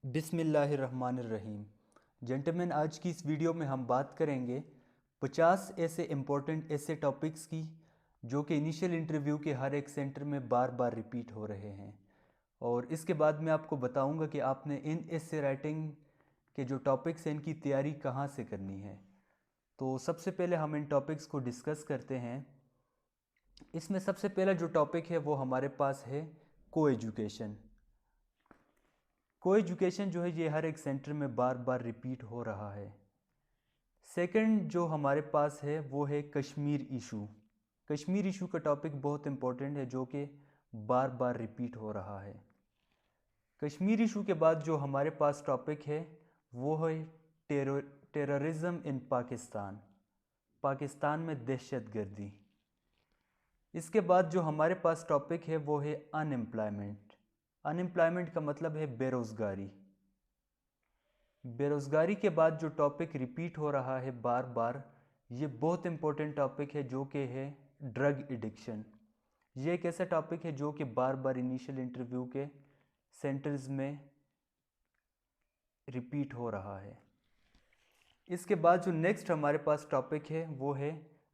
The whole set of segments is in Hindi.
बिस्मिल्लाहिर्रहमानिर्रहीम। जेंटलमैन, आज की इस वीडियो में हम बात करेंगे 50 ऐसे इम्पोर्टेंट ऐसे टॉपिक्स की जो कि इनिशियल इंटरव्यू के हर एक सेंटर में बार बार रिपीट हो रहे हैं। और इसके बाद मैं आपको बताऊंगा कि आपने इन ऐसे राइटिंग के जो टॉपिक्स हैं इनकी तैयारी कहाँ से करनी है। तो सबसे पहले हम इन टॉपिक्स को डिस्कस करते हैं। इसमें सबसे पहला जो टॉपिक है वो हमारे पास है को एजुकेशन। को एजुकेशन जो है ये हर एक सेंटर में बार बार रिपीट हो रहा है। सेकंड जो हमारे पास है वो है कश्मीर इशू। कश्मीर इशू का टॉपिक बहुत इंपॉर्टेंट है जो कि बार बार रिपीट हो रहा है। कश्मीर इशू के बाद जो हमारे पास टॉपिक है वो है टेररिज्म इन पाकिस्तान, पाकिस्तान में दहशतगर्दी। इसके बाद जो हमारे पास टॉपिक है वो है अनएम्प्लॉयमेंट। अनएम्प्लॉयमेंट का मतलब है बेरोज़गारी। बेरोज़गारी के बाद जो टॉपिक रिपीट हो रहा है बार बार, ये बहुत इंपॉर्टेंट टॉपिक है जो कि है ड्रग एडिक्शन। ये एक ऐसा टॉपिक है जो कि बार बार इनिशियल इंटरव्यू के सेंटर्स में रिपीट हो रहा है। इसके बाद जो नेक्स्ट हमारे पास टॉपिक है वो है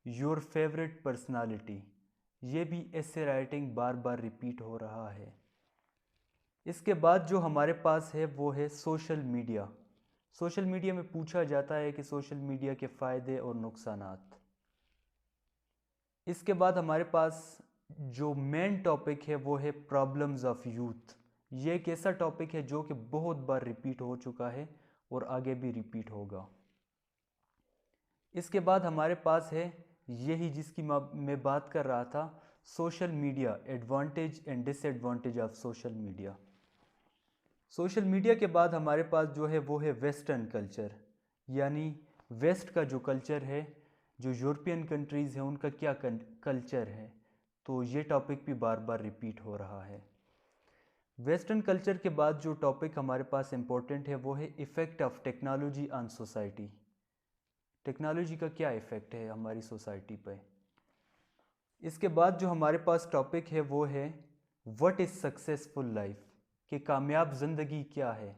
योर फेवरेट पर्सनालिटी। ये भी ऐसे राइटिंग बार बार रिपीट हो रहा है। इसके बाद जो हमारे पास है वो है सोशल मीडिया। सोशल मीडिया में पूछा जाता है कि सोशल मीडिया के फ़ायदे और नुकसानात। इसके बाद हमारे पास जो मेन टॉपिक है वो है प्रॉब्लम्स ऑफ यूथ। ये एक ऐसा टॉपिक है जो कि बहुत बार रिपीट हो चुका है और आगे भी रिपीट होगा। इसके बाद हमारे पास है यही जिसकी मैं बात कर रहा था, social media, advantage and disadvantage of social media. Social media के बाद हमारे पास जो है वो है वेस्टर्न कल्चर, यानी वेस्ट का जो कल्चर है, जो यूरोपियन कंट्रीज़ हैं उनका क्या कल्चर है। तो ये टॉपिक भी बार बार रिपीट हो रहा है। वेस्टर्न कल्चर के बाद जो टॉपिक हमारे पास इम्पोर्टेंट है वो है effect of technology on society. Technology का क्या इफ़ेक्ट है हमारी सोसाइटी पे। इसके बाद जो हमारे पास टॉपिक है वो है व्हाट इज़ सक्सेसफुल लाइफ, कि कामयाब ज़िंदगी क्या है।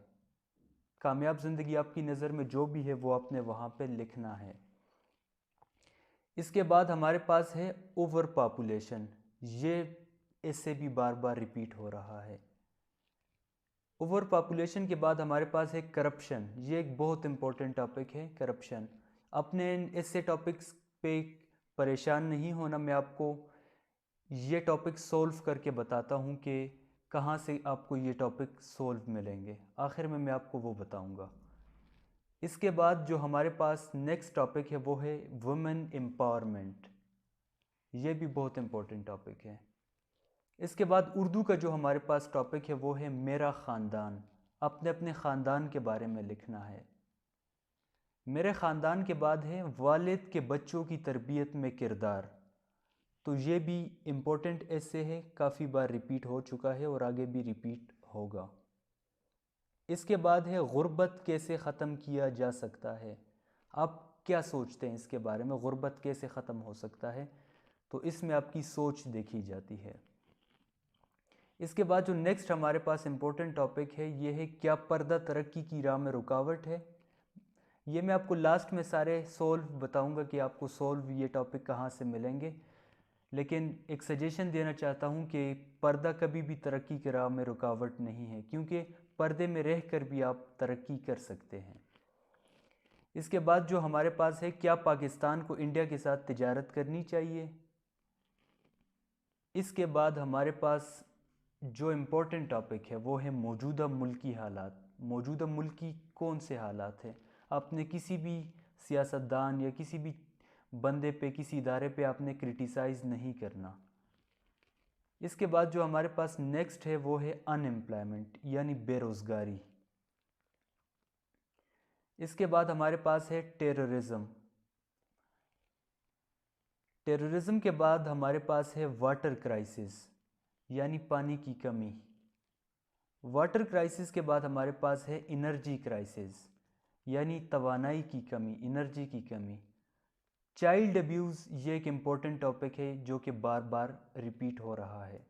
कामयाब ज़िंदगी आपकी नज़र में जो भी है वो आपने वहाँ पे लिखना है। इसके बाद हमारे पास है ओवर पॉपुलेशन। ये इससे भी बार बार रिपीट हो रहा है। ओवर पॉपुलेशन के बाद हमारे पास है करप्शन। ये एक बहुत इंपॉर्टेंट टॉपिक है, करप्शन। अपने ऐसे टॉपिक्स पे परेशान नहीं होना, मैं आपको ये टॉपिक सोल्व करके बताता हूँ कि कहाँ से आपको ये टॉपिक सोल्व मिलेंगे। आखिर में मैं आपको वो बताऊँगा। इसके बाद जो हमारे पास नेक्स्ट टॉपिक है वो है वुमेन एम्पावरमेंट। ये भी बहुत इंपॉर्टेंट टॉपिक है। इसके बाद उर्दू का जो हमारे पास टॉपिक है वो है मेरा ख़ानदान। अपने अपने ख़ानदान के बारे में लिखना है। मेरे ख़ानदान के बाद है वालिद के बच्चों की तरबियत में किरदार। तो ये भी इम्पोर्टेंट ऐसे है, काफ़ी बार रिपीट हो चुका है और आगे भी रिपीट होगा। इसके बाद है गुर्बत कैसे ख़त्म किया जा सकता है। आप क्या सोचते हैं इसके बारे में, गुर्बत कैसे ख़त्म हो सकता है। तो इसमें आपकी सोच देखी जाती है। इसके बाद जो नेक्स्ट हमारे पास इम्पोर्टेंट टॉपिक है ये है क्या पर्दा तरक्की की राह में रुकावट है। ये मैं आपको लास्ट में सारे सोल्व बताऊंगा कि आपको सोल्व ये टॉपिक कहाँ से मिलेंगे। लेकिन एक सजेशन देना चाहता हूँ कि पर्दा कभी भी तरक्की की राह में रुकावट नहीं है, क्योंकि पर्दे में रह कर भी आप तरक्की कर सकते हैं। इसके बाद जो हमारे पास है क्या पाकिस्तान को इंडिया के साथ तिजारत करनी चाहिए। इसके बाद हमारे पास जो इम्पोर्टेंट टॉपिक है वो है मौजूदा मुल्की हालात। मौजूदा मुल्की कौन से हालात हैं। आपने किसी भी सियासतदान या किसी भी बंदे पे, किसी इदारे पे आपने क्रिटिसाइज़ नहीं करना। इसके बाद जो हमारे पास नेक्स्ट है वो है अनएम्प्लॉयमेंट, यानी बेरोज़गारी। इसके बाद हमारे पास है टेररिज्म। टेररिज्म के बाद हमारे पास है वाटर क्राइसिस, यानी पानी की कमी। वाटर क्राइसिस के बाद हमारे पास है एनर्जी क्राइसिस, यानी तवानाई की कमी, एनर्जी की कमी। चाइल्ड अब्यूज़ ये एक इम्पोर्टेंट टॉपिक है जो कि बार बार रिपीट हो रहा है।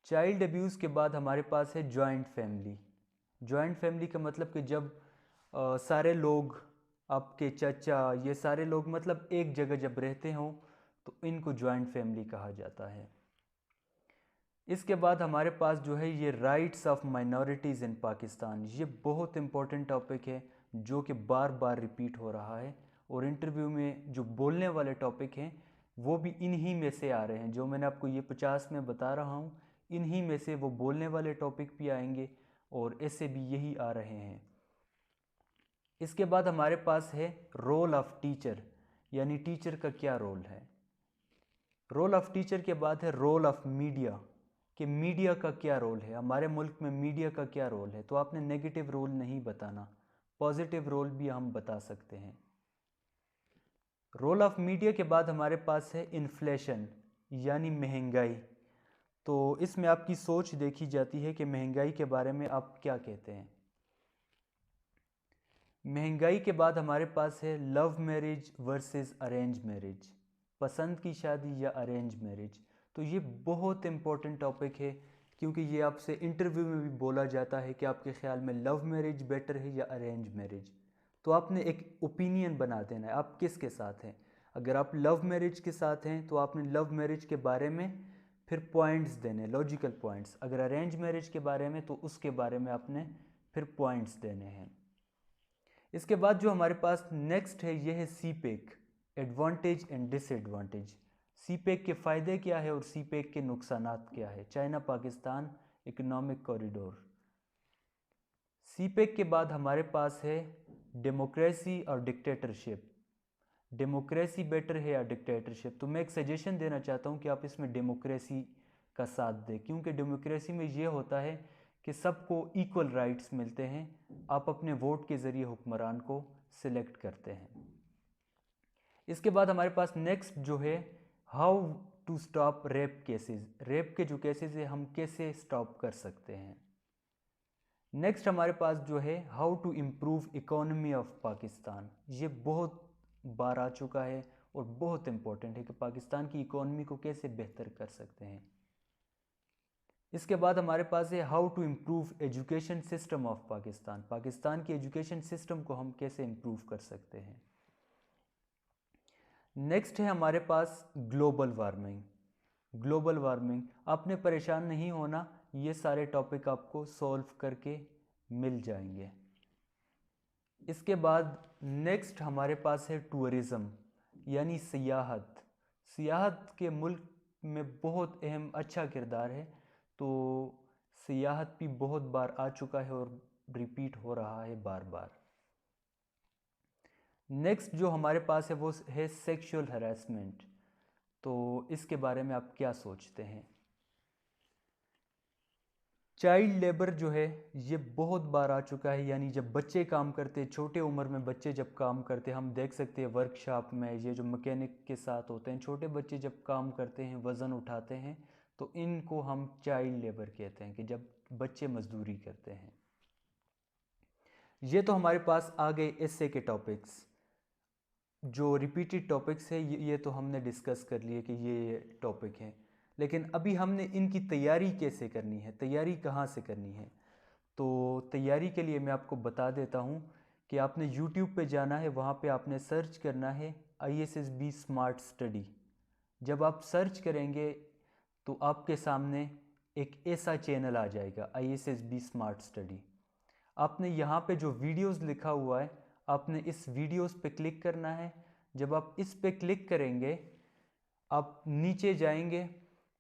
चाइल्ड अब्यूज़ के बाद हमारे पास है जॉइंट फैमिली। जॉइंट फैमिली का मतलब कि जब सारे लोग, आपके चाचा, ये सारे लोग मतलब एक जगह जब रहते हों तो इनको जॉइंट फैमिली कहा जाता है। इसके बाद हमारे पास जो है ये rights of minorities in Pakistan, ये बहुत इंपॉर्टेंट टॉपिक है जो कि बार बार रिपीट हो रहा है, और इंटरव्यू में जो बोलने वाले टॉपिक हैं वो भी इन्हीं में से आ रहे हैं। जो मैंने आपको ये 50 में बता रहा हूँ, इन्हीं में से वो बोलने वाले टॉपिक भी आएंगे और ऐसे भी यही आ रहे हैं। इसके बाद हमारे पास है रोल ऑफ टीचर, यानी टीचर का क्या रोल है। रोल ऑफ टीचर के बाद है रोल ऑफ मीडिया, कि मीडिया का क्या रोल है, हमारे मुल्क में मीडिया का क्या रोल है। तो आपने नेगेटिव रोल नहीं बताना, पॉजिटिव रोल भी हम बता सकते हैं। रोल ऑफ मीडिया के बाद हमारे पास है इन्फ्लेशन, यानी महंगाई। तो इसमें आपकी सोच देखी जाती है कि महंगाई के बारे में आप क्या कहते हैं। महंगाई के बाद हमारे पास है love marriage versus arrange marriage, पसंद की शादी या अरेंज मैरिज। तो ये बहुत इंपॉर्टेंट टॉपिक है, क्योंकि ये आपसे इंटरव्यू में भी बोला जाता है कि आपके ख्याल में लव मैरिज बेटर है या अरेंज मैरिज। तो आपने एक ओपिनियन बना देना है, आप किसके साथ हैं। अगर आप लव मैरिज के साथ हैं तो आपने लव मैरिज के बारे में फिर पॉइंट्स देने, लॉजिकल पॉइंट्स। अगर अरेंज मैरिज के बारे में तो उसके बारे में आपने फिर पॉइंट्स देने हैं। इसके बाद जो हमारे पास नेक्स्ट है ये है CPEC, advantage and disadvantage. CPEC के फ़ायदे क्या है और सीपेक के नुकसानात क्या है। China Pakistan economic corridor. CPEC के बाद हमारे पास है डेमोक्रेसी और डिक्टेटरशिप। डेमोक्रेसी बेटर है या डिक्टेटरशिप। तो मैं एक सजेशन देना चाहता हूँ कि आप इसमें डेमोक्रेसी का साथ दें, क्योंकि डेमोक्रेसी में ये होता है कि सबको इक्वल राइट्स मिलते हैं, आप अपने वोट के ज़रिए हुक्मरान को सिलेक्ट करते हैं। इसके बाद हमारे पास नेक्स्ट जो है how to stop rape cases. Rape के जो केसेस है हम कैसे स्टॉप कर सकते हैं। नेक्स्ट हमारे पास जो है how to improve economy of Pakistan. ये बहुत बार आ चुका है और बहुत इंपॉर्टेंट है कि पाकिस्तान की इकोनॉमी को कैसे बेहतर कर सकते हैं। इसके बाद हमारे पास है how to improve education system of Pakistan. Pakistan की एजुकेशन सिस्टम को हम कैसे इम्प्रूव कर सकते हैं। नेक्स्ट है हमारे पास ग्लोबल वार्मिंग। ग्लोबल वार्मिंग, आपने परेशान नहीं होना, ये सारे टॉपिक आपको सॉल्व करके मिल जाएंगे। इसके बाद नेक्स्ट हमारे पास है टूरिज़्म, यानी सियाहत। सियाहत के मुल्क में बहुत अहम अच्छा किरदार है, तो सियाहत भी बहुत बार आ चुका है और रिपीट हो रहा है बार बार। नेक्स्ट जो हमारे पास है वो है सेक्सुअल हरासमेंट। तो इसके बारे में आप क्या सोचते हैं। चाइल्ड लेबर जो है ये बहुत बार आ चुका है, यानी जब बच्चे काम करते, छोटे उम्र में बच्चे जब काम करते, हम देख सकते हैं वर्कशॉप में ये जो मैकेनिक के साथ होते हैं, छोटे बच्चे जब काम करते हैं, वज़न उठाते हैं, तो इनको हम चाइल्ड लेबर कहते हैं, कि जब बच्चे मजदूरी करते हैं। ये तो हमारे पास आ गए एसए के टॉपिक्स, जो रिपीटेड टॉपिक्स है ये तो हमने डिस्कस कर लिए कि ये टॉपिक हैं। लेकिन अभी हमने इनकी तैयारी कैसे करनी है, तैयारी कहाँ से करनी है। तो तैयारी के लिए मैं आपको बता देता हूँ कि आपने यूट्यूब पे जाना है, वहाँ पे आपने सर्च करना है ISSB स्मार्ट स्टडी। जब आप सर्च करेंगे तो आपके सामने एक ऐसा चैनल आ जाएगा ISSB स्मार्ट स्टडी। आपने यहाँ पे जो वीडियोस लिखा हुआ है, आपने इस वीडियोस पे क्लिक करना है। जब आप इस पे क्लिक करेंगे, आप नीचे जाएंगे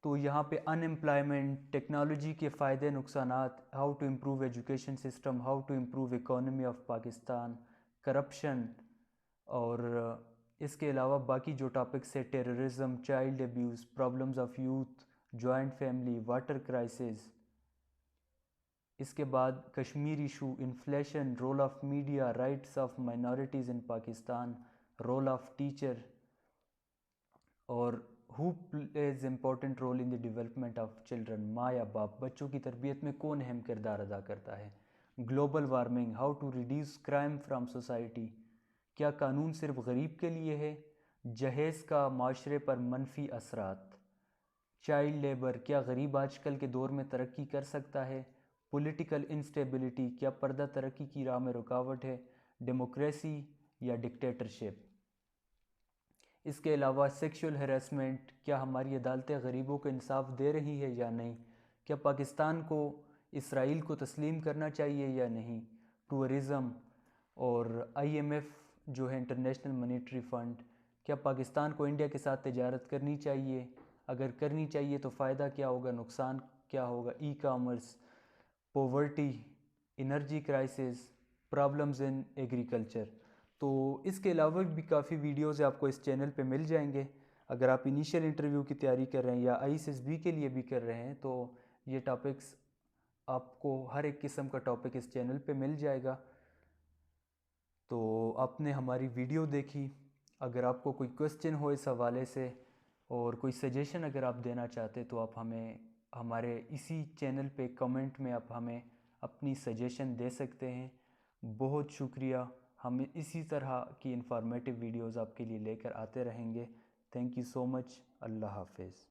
तो यहाँ पे अनएम्प्लॉयमेंट, टेक्नोलॉजी के फ़ायदे नुकसानात, how to improve education system, how to improve economy of Pakistan, corruption, और इसके अलावा बाकी जो टॉपिक्स है terrorism, child abuse, problems of youth, joint family, water crisis. इसके बाद Kashmir issue, inflation, role of media, rights of minorities in Pakistan, role of teacher, और who plays important role in the development of children. माँ या बाप, बच्चों की तरबियत में कौन अहम किरदार अदा करता है। Global warming, how to reduce crime from society, क्या कानून सिर्फ गरीब के लिए है। जहेज़ का माशरे पर मनफी असरात। चाइल्ड लेबर, क्या गरीब आजकल के दौर में तरक्की कर सकता है। पॉलिटिकल इंस्टेबिलिटी, क्या पर्दा तरक्की की राह में रुकावट है, डेमोक्रेसी या डिक्टेटरशिप। इसके अलावा सेक्सुअल हैरेसमेंट, क्या हमारी अदालतें गरीबों को इंसाफ दे रही है या नहीं, क्या पाकिस्तान को इसराइल को तस्लीम करना चाहिए या नहीं, टूरिज़म और आईएमएफ जो है इंटरनेशनल मॉनेटरी फ़ंड, क्या पाकिस्तान को इंडिया के साथ तिजारत करनी चाहिए, अगर करनी चाहिए तो फ़ायदा क्या होगा, नुकसान क्या होगा, e commerce, poverty, energy crisis, problems in agriculture. तो इसके अलावा भी काफ़ी वीडियोज़ आपको इस चैनल पे मिल जाएंगे। अगर आप इनिशियल इंटरव्यू की तैयारी कर रहे हैं या आईएसएसबी के लिए भी कर रहे हैं तो ये टॉपिक्स आपको हर एक किस्म का टॉपिक इस चैनल पे मिल जाएगा। तो आपने हमारी वीडियो देखी, अगर आपको कोई क्वेश्चन हो इस हवाले से और कोई सजेशन अगर आप देना चाहते तो आप हमें हमारे इसी चैनल पे कमेंट में आप हमें अपनी सजेशन दे सकते हैं। बहुत शुक्रिया। हम इसी तरह की इंफॉर्मेटिव वीडियोज़ आपके लिए लेकर आते रहेंगे। Thank you so much. अल्लाह हाफिज़।